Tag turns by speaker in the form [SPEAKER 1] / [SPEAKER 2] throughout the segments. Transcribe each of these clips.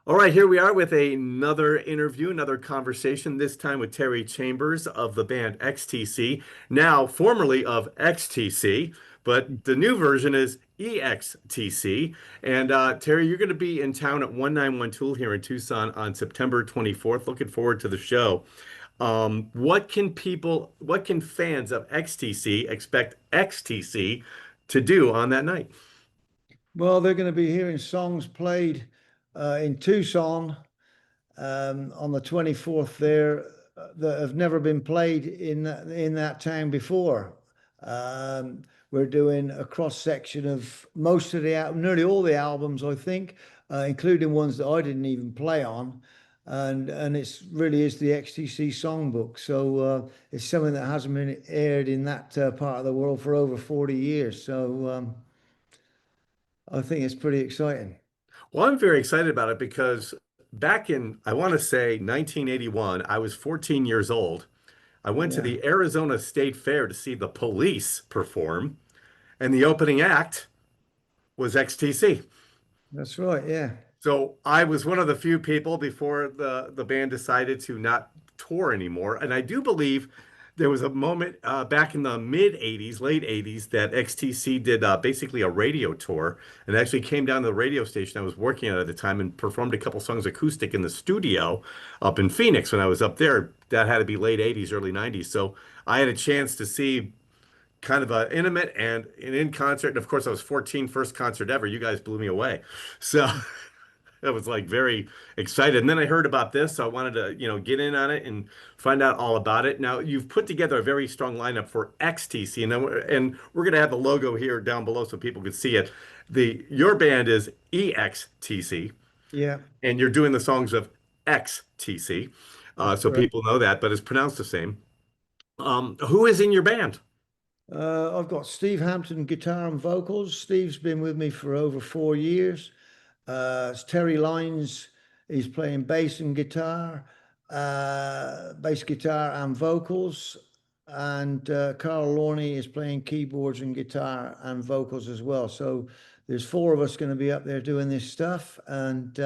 [SPEAKER 1] All right, here we are with another interview, another conversation, this time with Terry Chambers of the band XTC, now formerly of XTC, but the new version is EXTC. And Terry, you're going to be in town at 191 Toole here in Tucson on September 24th. Looking forward to the show. What can fans of XTC expect XTC to do on that night?
[SPEAKER 2] Well, they're going to be hearing songs played in Tucson on the 24th there that have never been played in that town before. We're doing a cross section of most of nearly all the albums, I think, including ones that I didn't even play on. And it's really is the XTC songbook. So it's something that hasn't been aired in that part of the world for over 40 years. So I think it's pretty exciting.
[SPEAKER 1] Well, I'm very excited about it because back in, I want to say 1981, I was 14 years old. I went to
[SPEAKER 2] Yeah,
[SPEAKER 1] the Arizona State Fair to see the Police perform, and the opening act was XTC.
[SPEAKER 2] that's right. Yeah.
[SPEAKER 1] So I was one of the few people before the band decided to not tour anymore. And I do believe there was a moment back in the mid 80s, late 80s, that XTC did basically a radio tour and actually came down to the radio station I was working at the time and performed a couple songs acoustic in the studio up in Phoenix when I was up there. That had to be late 80s, early 90s. So I had a chance to see kind of a intimate and an in concert. And of course, I was 14, first concert ever. You guys blew me away. So I was like very excited. And then I heard about this, so I wanted to, get in on it and find out all about it. Now, you've put together a very strong lineup for XTC, and we're going to have the logo here down below so people can see it. Your band is EXTC,
[SPEAKER 2] Yeah,
[SPEAKER 1] and you're doing the songs of XTC,
[SPEAKER 2] that's
[SPEAKER 1] so
[SPEAKER 2] correct.
[SPEAKER 1] people know that, but it's pronounced the same. Who is in your band?
[SPEAKER 2] I've got Steve Hampton guitar and vocals. Steve's been with me for over 4 years. It's Terry Lines. He's playing bass guitar and vocals. And Carl Lorney is playing keyboards and guitar and vocals as well. So there's four of us going to be up there doing this stuff. And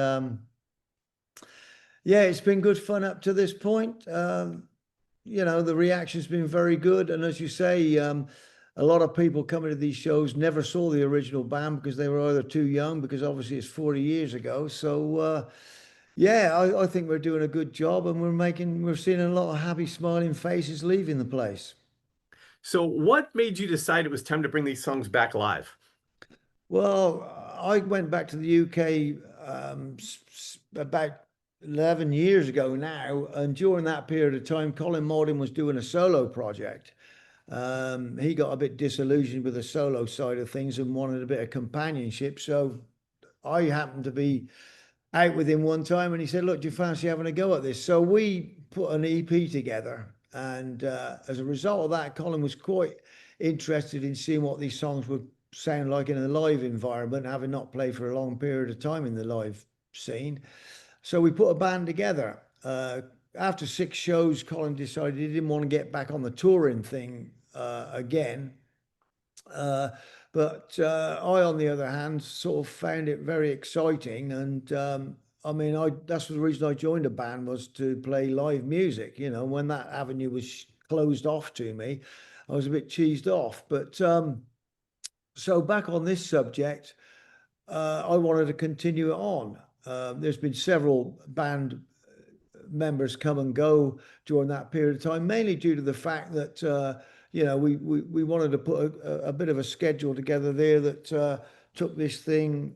[SPEAKER 2] yeah, it's been good fun up to this point. The reaction's been very good. And as you say, a lot of people coming to these shows never saw the original band because they were either too young, because obviously it's 40 years ago. So, yeah, I think we're doing a good job, and we're seeing a lot of happy, smiling faces leaving the place.
[SPEAKER 1] So, what made you decide it was time to bring these songs back live?
[SPEAKER 2] Well, I went back to the UK about 11 years ago now, and during that period of time, Colin Mauldin was doing a solo project. He got a bit disillusioned with the solo side of things and wanted a bit of companionship. So I happened to be out with him one time, and he said, "Look, do you fancy having a go at this?" So we put an EP together, and as a result of that, Colin was quite interested in seeing what these songs would sound like in a live environment, having not played for a long period of time in the live scene. So we put a band together. After 6 shows, Colin decided he didn't want to get back on the touring thing again. Uh, but I, on the other hand, sort of found it very exciting. And I mean, that's the reason I joined a band, was to play live music. When that avenue was closed off to me, I was a bit cheesed off. But so back on this subject, I wanted to continue it on. There's been several band members come and go during that period of time, mainly due to the fact that we wanted to put a bit of a schedule together there that took this thing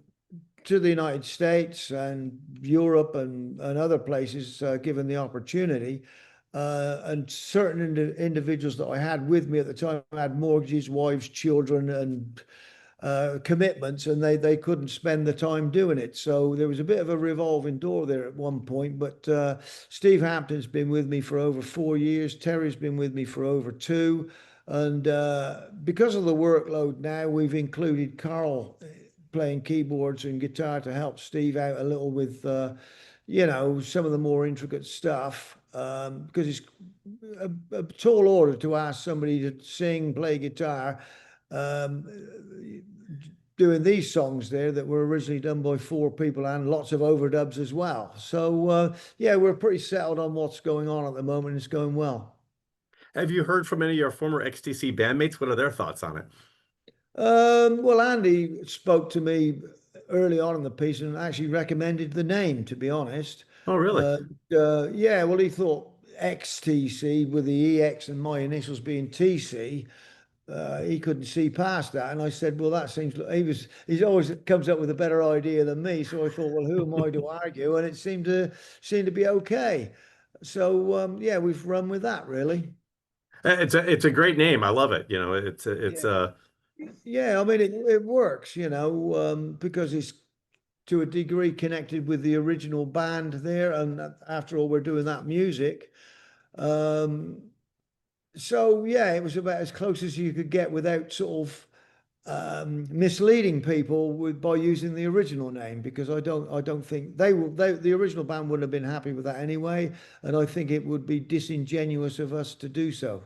[SPEAKER 2] to the United States and Europe and other places, given the opportunity. And certain individuals that I had with me at the time had mortgages, wives, children, and commitments, and they couldn't spend the time doing it. So there was a bit of a revolving door there at one point. But Steve Hampton's been with me for over 4 years. Terry's been with me for over two. And because of the workload now, we've included Carl playing keyboards and guitar to help Steve out a little with, some of the more intricate stuff. Because it's a tall order to ask somebody to sing, play guitar, um, doing these songs there that were originally done by four people and lots of overdubs as well. So yeah, we're pretty settled on what's going on at the moment. It's going well.
[SPEAKER 1] Have you heard from any of your former XTC bandmates? What are their thoughts on it?
[SPEAKER 2] Well, Andy spoke to me early on in the piece and actually recommended the name, to be honest.
[SPEAKER 1] Oh, really?
[SPEAKER 2] Uh, yeah, well, he thought XTC with the EX and my initials being TC. He couldn't see past that, and I said, "Well, that seems." He's always comes up with a better idea than me. So I thought, "Well, who am I to argue?" And it seemed to be okay. So yeah, we've run with that really.
[SPEAKER 1] It's a great name. I love it. You know, it's
[SPEAKER 2] Yeah. Yeah, I mean it works, because it's to a degree connected with the original band there, and after all, we're doing that music. Um, so yeah, it was about as close as you could get without sort of misleading people by using the original name, because I don't think the original band wouldn't have been happy with that anyway, and I think it would be disingenuous of us to do so.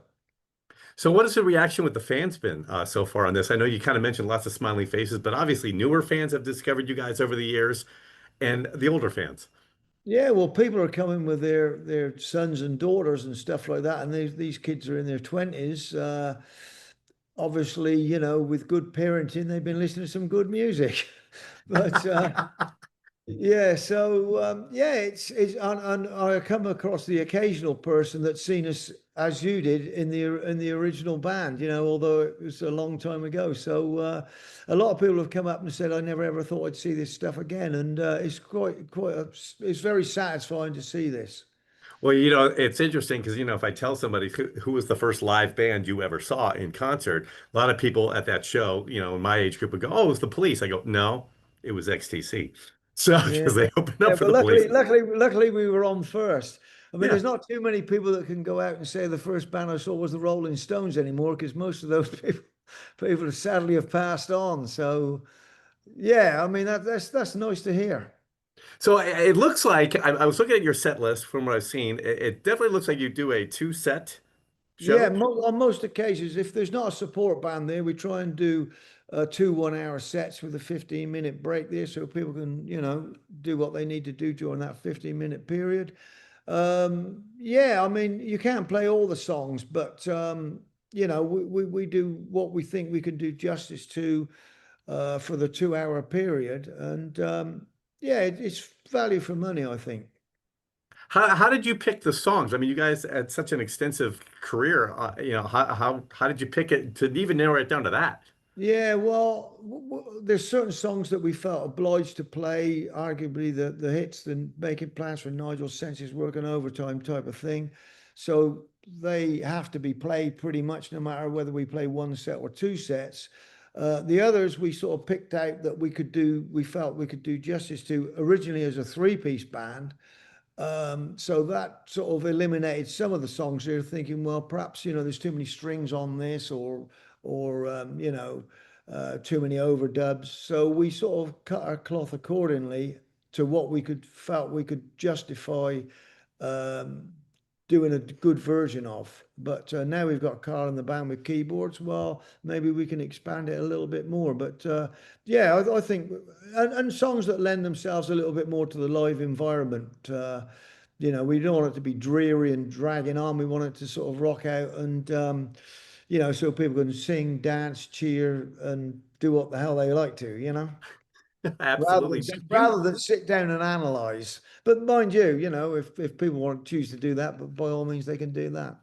[SPEAKER 1] so. What has the reaction with the fans been so far on this? I know you kind of mentioned lots of smiling faces, but obviously newer fans have discovered you guys over the years, and the older fans.
[SPEAKER 2] Yeah, well, people are coming with their sons and daughters and stuff like that, and these kids are in their 20s. Obviously, with good parenting, they've been listening to some good music. But yeah, so yeah, it's and I come across the occasional person that's seen us as you did in the original band, although it was a long time ago. So a lot of people have come up and said, "I never ever thought I'd see this stuff again," and it's it's very satisfying to see this.
[SPEAKER 1] Well, it's interesting because, if I tell somebody who was the first live band you ever saw in concert, a lot of people at that show, in my age group would go, "Oh, it was the Police." I go, "No, it was XTC." So,
[SPEAKER 2] Yeah,
[SPEAKER 1] because they opened up
[SPEAKER 2] yeah,
[SPEAKER 1] for
[SPEAKER 2] but
[SPEAKER 1] the Police.
[SPEAKER 2] luckily, we were on first. I mean,
[SPEAKER 1] Yeah.
[SPEAKER 2] there's not too many people that can go out and say the first band I saw was the Rolling Stones anymore, because most of those people sadly have passed on. So, yeah, I mean that's nice to hear.
[SPEAKER 1] So it looks like I was looking at your set list from what I've seen. It definitely looks like you do a two-set
[SPEAKER 2] Yeah,
[SPEAKER 1] show.
[SPEAKER 2] on most occasions, if there's not a support band there, we try and do two 1 hour sets with a 15-minute break there, so people can, do what they need to do during that 15-minute period. Yeah, I mean, you can't play all the songs, but we do what we think we can do justice to for the 2 hour period, and yeah, it's value for money, I think.
[SPEAKER 1] How did you pick the songs? I mean, you guys had such an extensive career. How did you pick it to even narrow it down to that?
[SPEAKER 2] Yeah, well, there's certain songs that we felt obliged to play, arguably the hits, the making plans for Nigel's senses working overtime type of thing. So they have to be played pretty much no matter whether we play one set or two sets. The others we sort of picked out that we felt we could do justice to originally as a three-piece band. So that sort of eliminated some of the songs. They're thinking, well, perhaps there's too many strings on this, or too many overdubs. So we sort of cut our cloth accordingly to what we could felt we could justify um, doing a good version of. But now we've got Carl in the band with keyboards. Well, maybe we can expand it a little bit more. But yeah, I think, and songs that lend themselves a little bit more to the live environment. We don't want it to be dreary and dragging on. We want it to sort of rock out and, so people can sing, dance, cheer, and do what the hell they like to, rather
[SPEAKER 1] Absolutely.
[SPEAKER 2] than rather than sit down and analyze. But mind you, if people want to choose to do that, but by all means they can do that.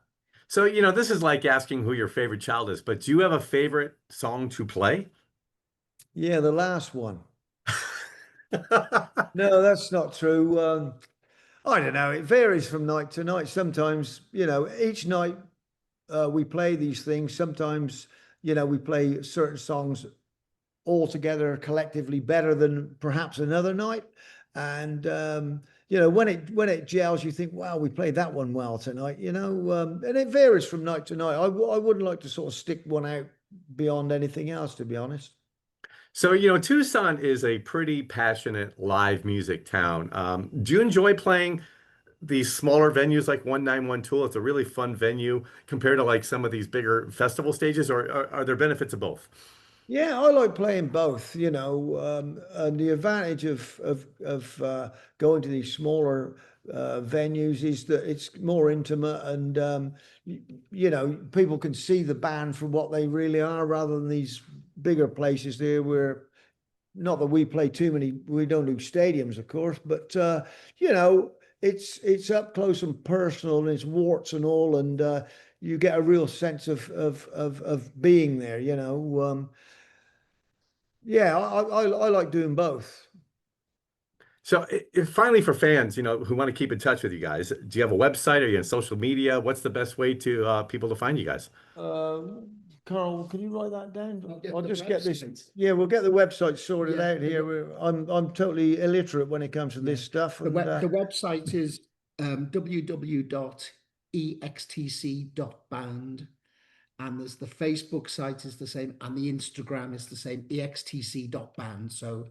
[SPEAKER 1] So, this is like asking who your favorite child is, but do you have a favorite song to play?
[SPEAKER 2] Yeah, the last one. No, that's not true. I don't know. It varies from night to night. Sometimes, each night we play these things. Sometimes, we play certain songs all together collectively better than perhaps another night. And when it gels, you think, wow, we played that one well tonight. And it varies from night to night. I wouldn't like to sort of stick one out beyond anything else, to be honest.
[SPEAKER 1] So, Tucson is a pretty passionate live music town. Do you enjoy playing these smaller venues like 191 Toole? It's a really fun venue compared to like some of these bigger festival stages, or are there benefits of both?
[SPEAKER 2] Yeah, I like playing both, and the advantage of going to these smaller venues is that it's more intimate and people can see the band for what they really are rather than these bigger places there where not that we play too many, we don't do stadiums, of course, but you know, it's up close and personal and it's warts and all, and you get a real sense of being there, yeah, I like doing both.
[SPEAKER 1] So finally, for fans, who want to keep in touch with you guys, do you have a website? Are you on social media? What's the best way to people to find you guys?
[SPEAKER 2] Uh, Carl, can you write that down? I'll
[SPEAKER 3] The
[SPEAKER 2] just get this.
[SPEAKER 3] website.
[SPEAKER 2] Yeah, we'll get the website sorted
[SPEAKER 3] Yeah,
[SPEAKER 2] out here. I'm totally illiterate when it comes to this stuff.
[SPEAKER 3] The, the website is www.extc.band, and there's the Facebook site is the same, and the Instagram is the same, extc.band. So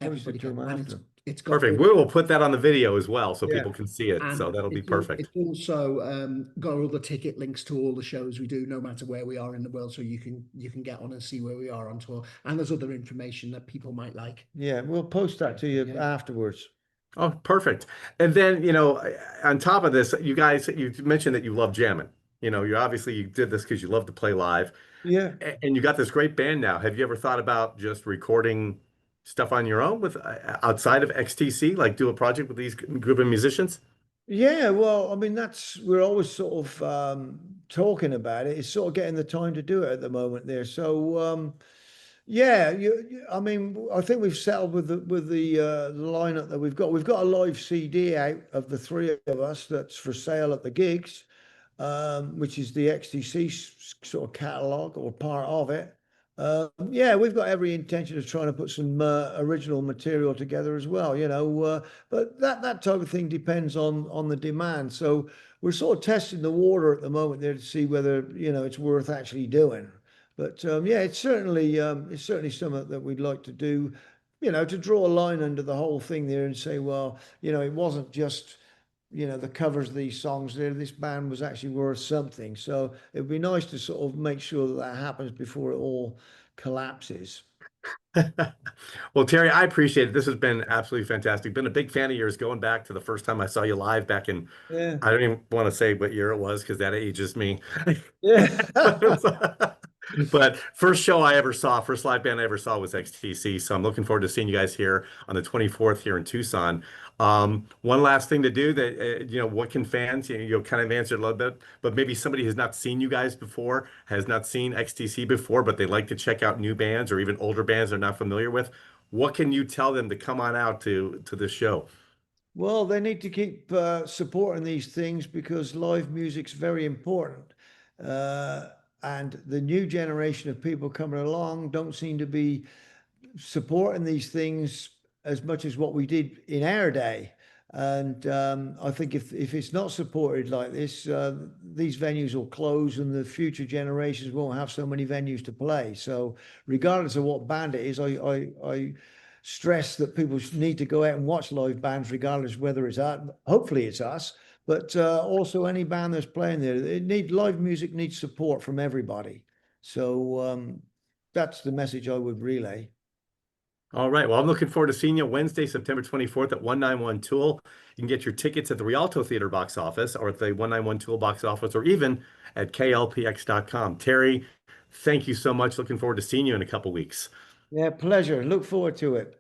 [SPEAKER 3] everybody can, and it's got
[SPEAKER 1] Perfect. We will put that on the video as well so
[SPEAKER 2] Yeah.
[SPEAKER 1] people can see it. So that'll be perfect.
[SPEAKER 3] It's also got all the ticket links to all the shows we do, no matter where we are in the world. So you can get on and see where we are on tour. And there's other information that people might like.
[SPEAKER 2] Yeah, we'll post that to you
[SPEAKER 3] Yeah.
[SPEAKER 2] afterwards.
[SPEAKER 1] Oh, perfect. And then, on top of this, you guys, you mentioned that you love jamming. You did this because you love to play live.
[SPEAKER 2] Yeah.
[SPEAKER 1] And you got this great band now. Have you ever thought about just recording stuff on your own with outside of XTC, like do a project with these group of musicians?
[SPEAKER 2] Yeah, well, I mean, we're always sort of talking about it. It's sort of getting the time to do it at the moment there. So, yeah, I mean, I think we've settled with the lineup that we've got. We've got a live CD out of the three of us that's for sale at the gigs, which is the XTC sort of catalog or part of it. Yeah, we've got every intention of trying to put some original material together as well, but that type of thing depends on the demand. So we're sort of testing the water at the moment there to see whether it's worth actually doing. But yeah, it's certainly something that we'd like to do, to draw a line under the whole thing there and say, well, it wasn't just the covers of these songs there. This band was actually worth something. So it'd be nice to sort of make sure that happens before it all collapses.
[SPEAKER 1] Well, Terry, I appreciate it. This has been absolutely fantastic. Been a big fan of yours going back to the first time I saw you live back in,
[SPEAKER 2] Yeah.
[SPEAKER 1] I don't even want to say what year it was because that ages me.
[SPEAKER 2] Yeah.
[SPEAKER 1] But first show I ever saw, first live band I ever saw was XTC. So I'm looking forward to seeing you guys here on the 24th here in Tucson. One last thing to do that, what can fans, you'll kind of answer a little bit, but maybe somebody has not seen you guys before, has not seen XTC before, but they like to check out new bands or even older bands they're not familiar with. What can you tell them to come on out to this show?
[SPEAKER 2] Well, they need to keep supporting these things because live music's very important. And the new generation of people coming along don't seem to be supporting these things as much as what we did in our day. And I think if it's not supported like this, these venues will close and the future generations won't have so many venues to play. So regardless of what band it is, I stress that people need to go out and watch live bands, regardless whether it's us, hopefully it's us, but also any band that's playing there. Live music needs support from everybody. So that's the message I would relay.
[SPEAKER 1] All right. Well, I'm looking forward to seeing you Wednesday, September 24th at 191 Toole. You can get your tickets at the Rialto Theater box office or at the 191 Toole box office or even at klpx.com. Terry, thank you so much. Looking forward to seeing you in a couple weeks.
[SPEAKER 2] Yeah, pleasure. Look forward to it.